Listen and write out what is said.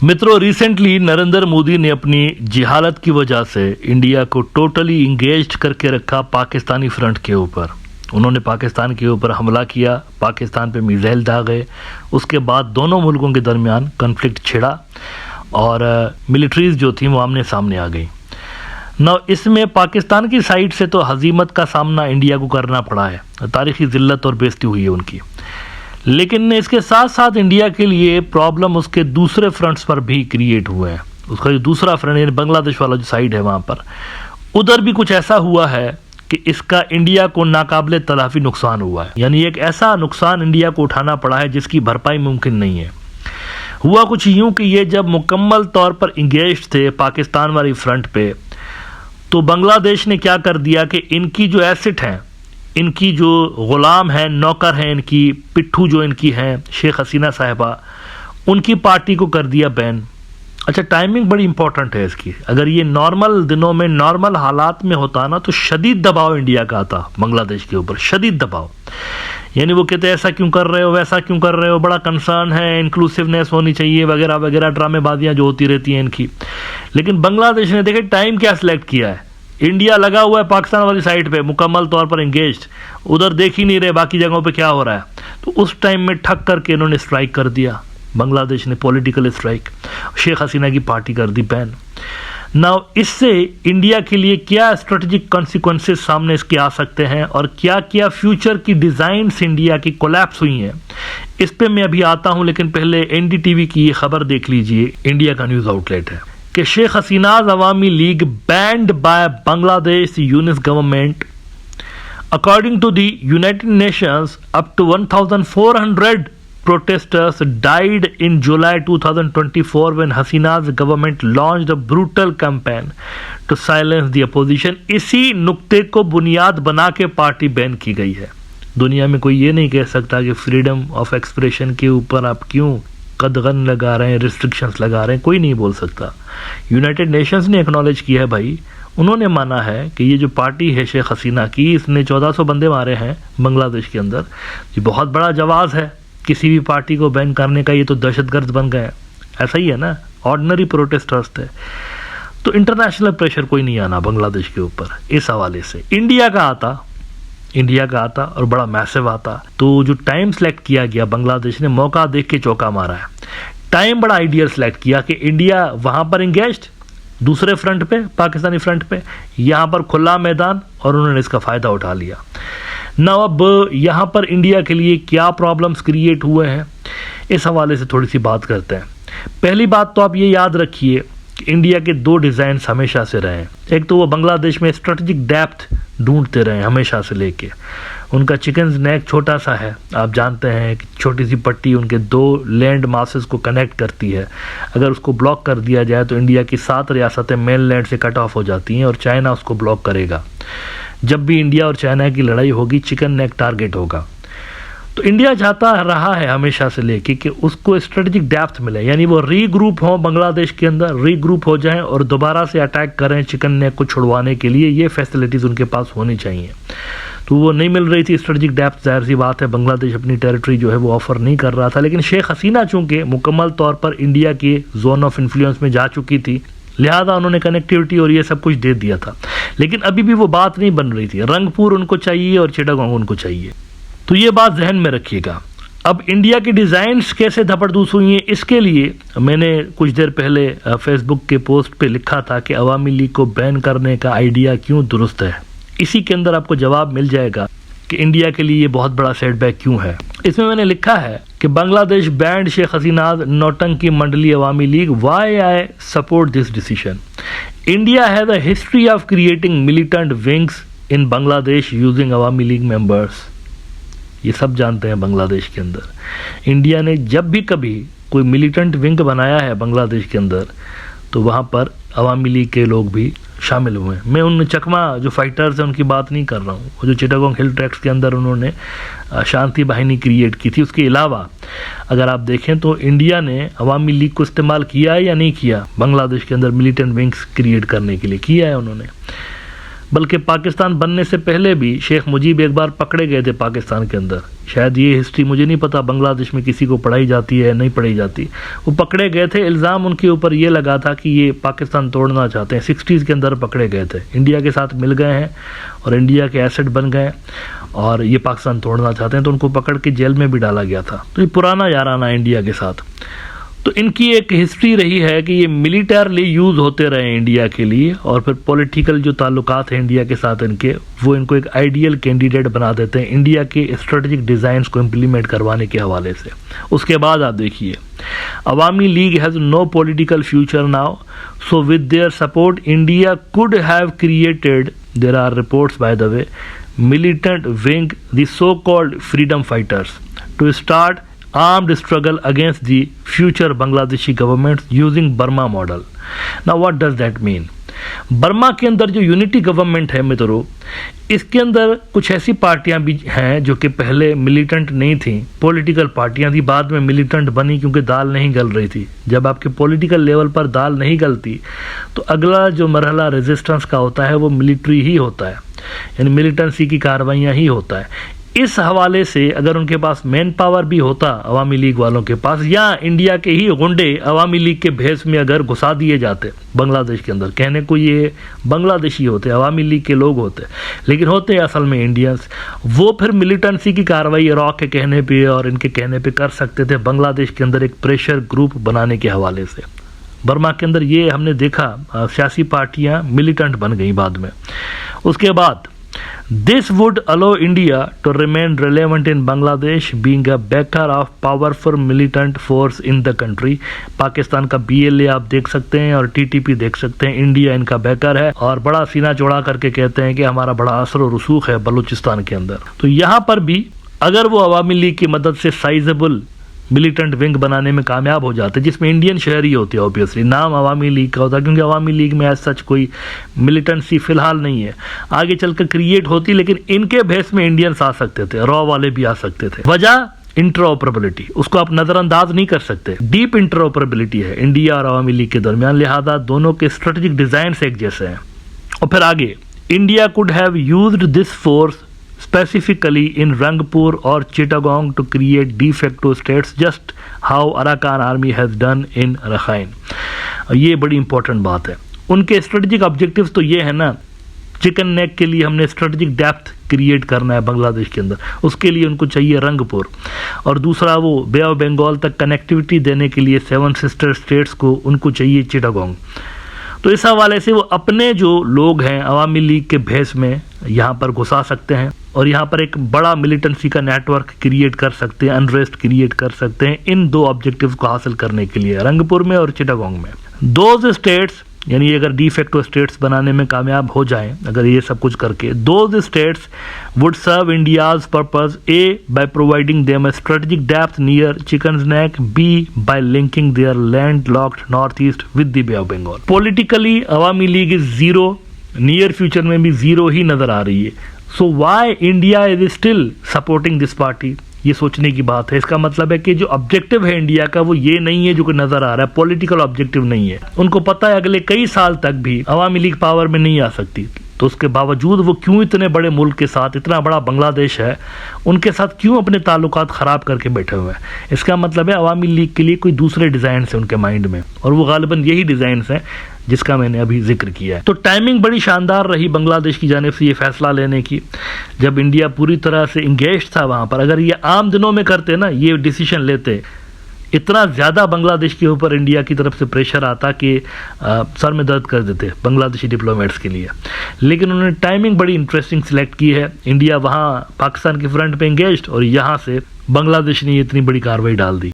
मित्रों, रिसेंटली नरेंद्र मोदी ने अपनी जिहालत की वजह से इंडिया को टोटली इंगेज्ड करके रखा पाकिस्तानी फ्रंट के ऊपर। उन्होंने पाकिस्तान के ऊपर हमला किया, पाकिस्तान पे मिसाइल दागे। उसके बाद दोनों मुल्कों के दरमियान कन्फ्लिक्ट छिड़ा और मिलिट्रीज जो थी वो आमने सामने आ गई। न इसमें पाकिस्तान की साइड से तो हजीमत का सामना इंडिया को करना पड़ा है, तारीखी जिल्लत और बेइज्जती हुई है उनकी। लेकिन इसके साथ साथ इंडिया के लिए प्रॉब्लम उसके दूसरे फ्रंट्स पर भी क्रिएट हुए हैं। उसका जो दूसरा फ्रंट यानी बांग्लादेश वाला जो साइड है वहाँ पर, उधर भी कुछ ऐसा हुआ है कि इसका इंडिया को नाकाबिले तलाफी नुकसान हुआ है। यानी एक ऐसा नुकसान इंडिया को उठाना पड़ा है जिसकी भरपाई मुमकिन नहीं है। हुआ कुछ यूँ कि ये जब मुकम्मल तौर पर इंगेज थे पाकिस्तान वाली फ्रंट पे, तो बांग्लादेश ने क्या कर दिया कि इनकी जो एसेट हैं, इनकी जो ग़ुलाम हैं, नौकर हैं, इनकी पिट्ठू जो इनकी हैं शेख हसीना साहिबा, उनकी पार्टी को कर दिया बैन। अच्छा, टाइमिंग बड़ी इंपॉर्टेंट है इसकी। अगर ये नॉर्मल दिनों में नॉर्मल हालात में होता ना तो शदीद दबाव इंडिया का आता बांग्लादेश के ऊपर, शदीद दबाव। यानी वो कहते ऐसा क्यों कर रहे हो, वैसा क्यों कर रहे हो, बड़ा कंसर्न है, इंक्लूसिवनेस होनी चाहिए वगैरह वगैरह, ड्रामेबाजियाँ जो होती रहती हैं इनकी। लेकिन बांग्लादेश ने देखे टाइम क्या सिलेक्ट किया है। इंडिया लगा हुआ है पाकिस्तान वाली साइड पे, मुकम्मल तौर पर इंगेज्ड, उधर देख ही नहीं रहे बाकी जगहों पे क्या हो रहा है। तो उस टाइम में ठक करके इन्होंने स्ट्राइक कर दिया, बांग्लादेश ने पॉलिटिकल स्ट्राइक, शेख हसीना की पार्टी कर दी बैन। नाउ इससे इंडिया के लिए क्या स्ट्रेटेजिक कॉन्सिक्वेंसेस सामने इसके आ सकते हैं और क्या क्या फ्यूचर की डिज़ाइंस इंडिया की कोलैप्स हुई हैं, इस पे मैं अभी आता हूं। लेकिन पहले एनडीटीवी की ये खबर देख लीजिए, इंडिया का न्यूज़ आउटलेट है कि Sheikh Hasina's Awami League banned by Bangladesh unit government. According to the United Nations, up to 1,400 protesters died in July 2024 when Hasina's government launched a brutal campaign to silence the opposition। इसी नुक्ते को बुनियाद बना के पार्टी बैन की गई है। दुनिया में कोई ये नहीं कह सकता कि फ्रीडम ऑफ एक्सप्रेशन के ऊपर आप क्यों कदगन लगा रहे हैं, रिस्ट्रिक्शंस लगा रहे हैं, कोई नहीं बोल सकता। यूनाइटेड नेशंस ने एक्नॉलेज किया है भाई, उन्होंने माना है कि ये जो पार्टी है शेख हसीना की, इसने 1400 बंदे मारे हैं बांग्लादेश के अंदर। ये बहुत बड़ा जवाब है किसी भी पार्टी को बैन करने का। ये तो दहशतगर्द बन गए, ऐसा ही है ना, ऑर्डिनरी प्रोटेस्टर्स थे। तो इंटरनेशनल प्रेशर कोई नहीं आना बांग्लादेश के ऊपर। इस हवाले से इंडिया का आता और बड़ा मैसिव आता। तो जो टाइम सेलेक्ट किया गया, बांग्लादेश ने मौका देख के चौका मारा है। टाइम बड़ा आइडियल सेलेक्ट किया कि इंडिया वहां पर इंगेज्ड दूसरे फ्रंट पे, पाकिस्तानी फ्रंट पे, यहाँ पर खुला मैदान, और उन्होंने इसका फ़ायदा उठा लिया। ना अब यहाँ पर इंडिया के लिए क्या प्रॉब्लम्स क्रिएट हुए हैं, इस हवाले से थोड़ी सी बात करते हैं। पहली बात तो आप ये याद रखिए कि इंडिया के दो डिज़ाइंस हमेशा से रहे हैं। एक तो वो बांग्लादेश में स्ट्रेटजिक डेप्थ ढूंढते रहे हमेशा से लेके। उनका चिकन नेक छोटा सा है, आप जानते हैं कि छोटी सी पट्टी उनके दो लैंड मासेस को कनेक्ट करती है। अगर उसको ब्लॉक कर दिया जाए तो इंडिया की 7 रियासतें मेन लैंड से कट ऑफ हो जाती हैं और चाइना उसको ब्लॉक करेगा। जब भी इंडिया और चाइना की लड़ाई होगी, चिकन नेक टारगेट होगा। तो इंडिया चाहता रहा है हमेशा से लेके कि उसको स्ट्रेटजिक डेप्थ मिले, यानी वो रीग्रुप हो बांग्लादेश के अंदर, रीग्रुप हो जाएं और दोबारा से अटैक करें चिकन नेक को छुड़वाने के लिए। ये फैसिलिटीज़ उनके पास होनी चाहिए। तो वो नहीं मिल रही थी स्ट्रेटजिक डेप्थ, जाहिर सी बात है बांग्लादेश अपनी टेरिटरी जो है वो ऑफर नहीं कर रहा था। लेकिन शेख हसीना चूंकि मुकम्मल तौर पर इंडिया के जोन ऑफ इन्फ्लुएंस में जा चुकी थी, लिहाजा उन्होंने कनेक्टिविटी और ये सब कुछ दे दिया था। लेकिन अभी भी वो बात नहीं बन रही थी। रंगपुर उनको चाहिए और चिटागोंग उनको चाहिए। तो ये बात जहन में रखिएगा। अब इंडिया की डिज़ाइंस कैसे धपड़धूस हुई हैं, इसके लिए मैंने कुछ देर पहले फेसबुक के पोस्ट पे लिखा था कि अवामी लीग को बैन करने का आइडिया क्यों दुरुस्त है। इसी के अंदर आपको जवाब मिल जाएगा कि इंडिया के लिए ये बहुत बड़ा सेटबैक क्यों है। इसमें मैंने लिखा है कि बांग्लादेश बैंड शेख हसीनाज नौटंकी मंडली Awami League, why I support this decision. India has a history of creating militant wings in Bangladesh using Awami League members. ये सब जानते हैं बांग्लादेश के अंदर इंडिया ने जब भी कभी कोई मिलिटेंट विंग बनाया है बांग्लादेश के अंदर, तो वहाँ पर अवामी लीग के लोग भी शामिल हुए हैं। मैं उन चकमा जो फाइटर्स हैं उनकी बात नहीं कर रहा हूँ, वो जो चिटागोंग हिल ट्रैक्स के अंदर उन्होंने शांति बाहिनी क्रिएट की थी। उसके अलावा अगर आप देखें तो इंडिया ने अवामी लीग को इस्तेमाल किया है या नहीं किया बांग्लादेश के अंदर मिलिटेंट विंग्स क्रिएट करने के लिए, किया है उन्होंने। बल्कि पाकिस्तान बनने से पहले भी शेख मुजीब एक बार पकड़े गए थे पाकिस्तान के अंदर। शायद ये हिस्ट्री मुझे नहीं पता बांग्लादेश में किसी को पढ़ाई जाती है नहीं पढ़ाई जाती। वो पकड़े गए थे, इल्ज़ाम उनके ऊपर ये लगा था कि ये पाकिस्तान तोड़ना चाहते हैं। 60s के अंदर पकड़े गए थे, इंडिया के साथ मिल गए हैं और इंडिया के एसेट बन गए और ये पाकिस्तान तोड़ना चाहते हैं, तो उनको पकड़ के जेल में भी डाला गया था। तो ये पुराना याराना इंडिया के साथ। तो इनकी एक हिस्ट्री रही है कि ये मिलिटरली यूज़ होते रहे इंडिया के लिए, और फिर पॉलिटिकल जो ताल्लुकात हैं इंडिया के साथ इनके, वो इनको एक आइडियल कैंडिडेट बना देते हैं इंडिया के स्ट्रेटेजिक डिज़ाइंस को इम्प्लीमेंट करवाने के हवाले से। उसके बाद आप देखिए, Awami League has no political future now, so with their support India could have created, there are reports by the way, militant wing, the so-called freedom fighters, to start armed struggle against the future Bangladeshi government using Burma model. Now what does that mean? Burma के अंदर जो unity government है मित्रों, इसके अंदर कुछ ऐसी पार्टियां भी हैं जो कि पहले मिलिटेंट नहीं थी, पॉलिटिकल पार्टियां थी, बाद में मिलिटेंट बनी क्योंकि दाल नहीं गल रही थी। जब आपके पॉलिटिकल लेवल पर दाल नहीं गलती तो अगला जो मरहला रेजिस्टेंस का होता है वो मिलिट्री ही होता है, यानी मिलिटेंसी की कार्रवाइयाँ ही होता है। इस हवाले से अगर उनके पास मैन पावर भी होता अवामी लीग वालों के पास, या इंडिया के ही गुंडे अवामी लीग के भेस में अगर घुसा दिए जाते बांग्लादेश के अंदर, कहने को ये बांग्लादेशी होते, अवामी लीग के लोग होते, लेकिन होते असल में इंडियंस, वो फिर मिलिटेंसी की कार्रवाई रॉ के कहने पे और इनके कहने पे कर सकते थे बांग्लादेश के अंदर एक प्रेशर ग्रुप बनाने के हवाले से। बर्मा के अंदर ये हमने देखा, सियासी पार्टियां मिलिटेंट बन गई बाद में। उसके बाद This would allow India to remain relevant in Bangladesh, being a backer of powerful militant force in the country. Pakistan का BLA आप देख सकते हैं और TTP देख सकते हैं, इंडिया इनका बैकर है और बड़ा सीना चौड़ा करके कहते हैं कि हमारा बड़ा असर और रसूख है बलूचिस्तान के अंदर। तो यहाँ पर भी अगर वो अवामी लीग की मदद से साइजेबल मिलिटेंट विंग बनाने में कामयाब हो जाते, जिसमें इंडियन शहर ही होते हैं, ऑब्वियसली नाम अवामी लीग का होता है क्योंकि अवामी लीग में ऐसा सच कोई मिलिटेंसी फिलहाल नहीं है, आगे चलकर क्रिएट होती, लेकिन इनके भेस में इंडियंस आ सकते थे, रॉ वाले भी आ सकते थे। वजह इंटरऑपरेबिलिटी, उसको आप नजरअंदाज नहीं कर सकते। डीप इंटरऑपरेबिलिटी है इंडिया और अवामी लीग के दरमियान, लिहाजा दोनों के स्ट्रेटेजिक डिजाइन एक जैसे हैं। और फिर आगे, India could have used this force specifically in Rangpur or Chittagong to create de facto states, just how Arakan army has done in Rakhine। ये बड़ी इंपॉर्टेंट बात है। उनके स्ट्रेटेजिक ऑब्जेक्टिव्स तो ये है ना, चिकन नेक के लिए हमने स्ट्रेटेजिक डेप्थ क्रिएट करना है बांग्लादेश के अंदर, उसके लिए उनको चाहिए रंगपुर, और दूसरा वो बे ऑफ बंगाल तक कनेक्टिविटी देने के लिए 7 सिस्टर स्टेट्स को उनको चाहिए चिटागोंग। तो इस हवाले से वो अपने जो लोग हैं अवामी लीग के भेस में यहाँ पर घुसा सकते हैं और यहाँ पर एक बड़ा मिलिटेंसी का नेटवर्क क्रिएट कर सकते हैं, अनरेस्ट क्रिएट कर सकते हैं इन दो ऑब्जेक्टिव्स को हासिल करने के लिए, रंगपुर में और चिटागोंग में। दोज स्टेट्स, यानी अगर डिफेक्टो स्टेट्स बनाने में कामयाब हो जाएं, अगर ये सब कुछ करके, those states would serve India's purpose, A by providing them a strategic depth near chicken's neck, B by linking their land locked north east with the bay of Bengal. Politically Awami League is zero, near future में भी zero ही नजर आ रही है। So why India is still supporting this party, ये सोचने की बात है। इसका मतलब है कि जो ऑब्जेक्टिव है इंडिया का वो ये नहीं है जो कि नजर आ रहा है, पॉलिटिकल ऑब्जेक्टिव नहीं है। उनको पता है अगले कई साल तक भी अवामी लीग पावर में नहीं आ सकती, तो उसके बावजूद वो क्यों इतने बड़े मुल्क के साथ, इतना बड़ा बांग्लादेश है, उनके साथ क्यों अपने ताल्लुकात खराब करके बैठे हुए हैं। इसका मतलब है अवामी लीग के लिए कोई दूसरे डिजाइन है उनके माइंड में, और वो गालिबन यही डिजाइन हैं जिसका मैंने अभी जिक्र किया है। तो टाइमिंग बड़ी शानदार रही बांग्लादेश की जानिब से ये फैसला लेने की, जब इंडिया पूरी तरह से इंगेज था वहां पर। अगर ये आम दिनों में करते ना, ये डिसीजन लेते, इतना ज़्यादा बांग्लादेश के ऊपर इंडिया की तरफ से प्रेशर आता कि सर में दर्द कर देते बांग्लादेशी डिप्लोमेट्स के लिए। लेकिन उन्होंने टाइमिंग बड़ी इंटरेस्टिंग सिलेक्ट की है। इंडिया वहाँ पाकिस्तान के फ्रंट पे इंगेज्ड और यहाँ से बांग्लादेश ने इतनी बड़ी कार्रवाई डाल दी।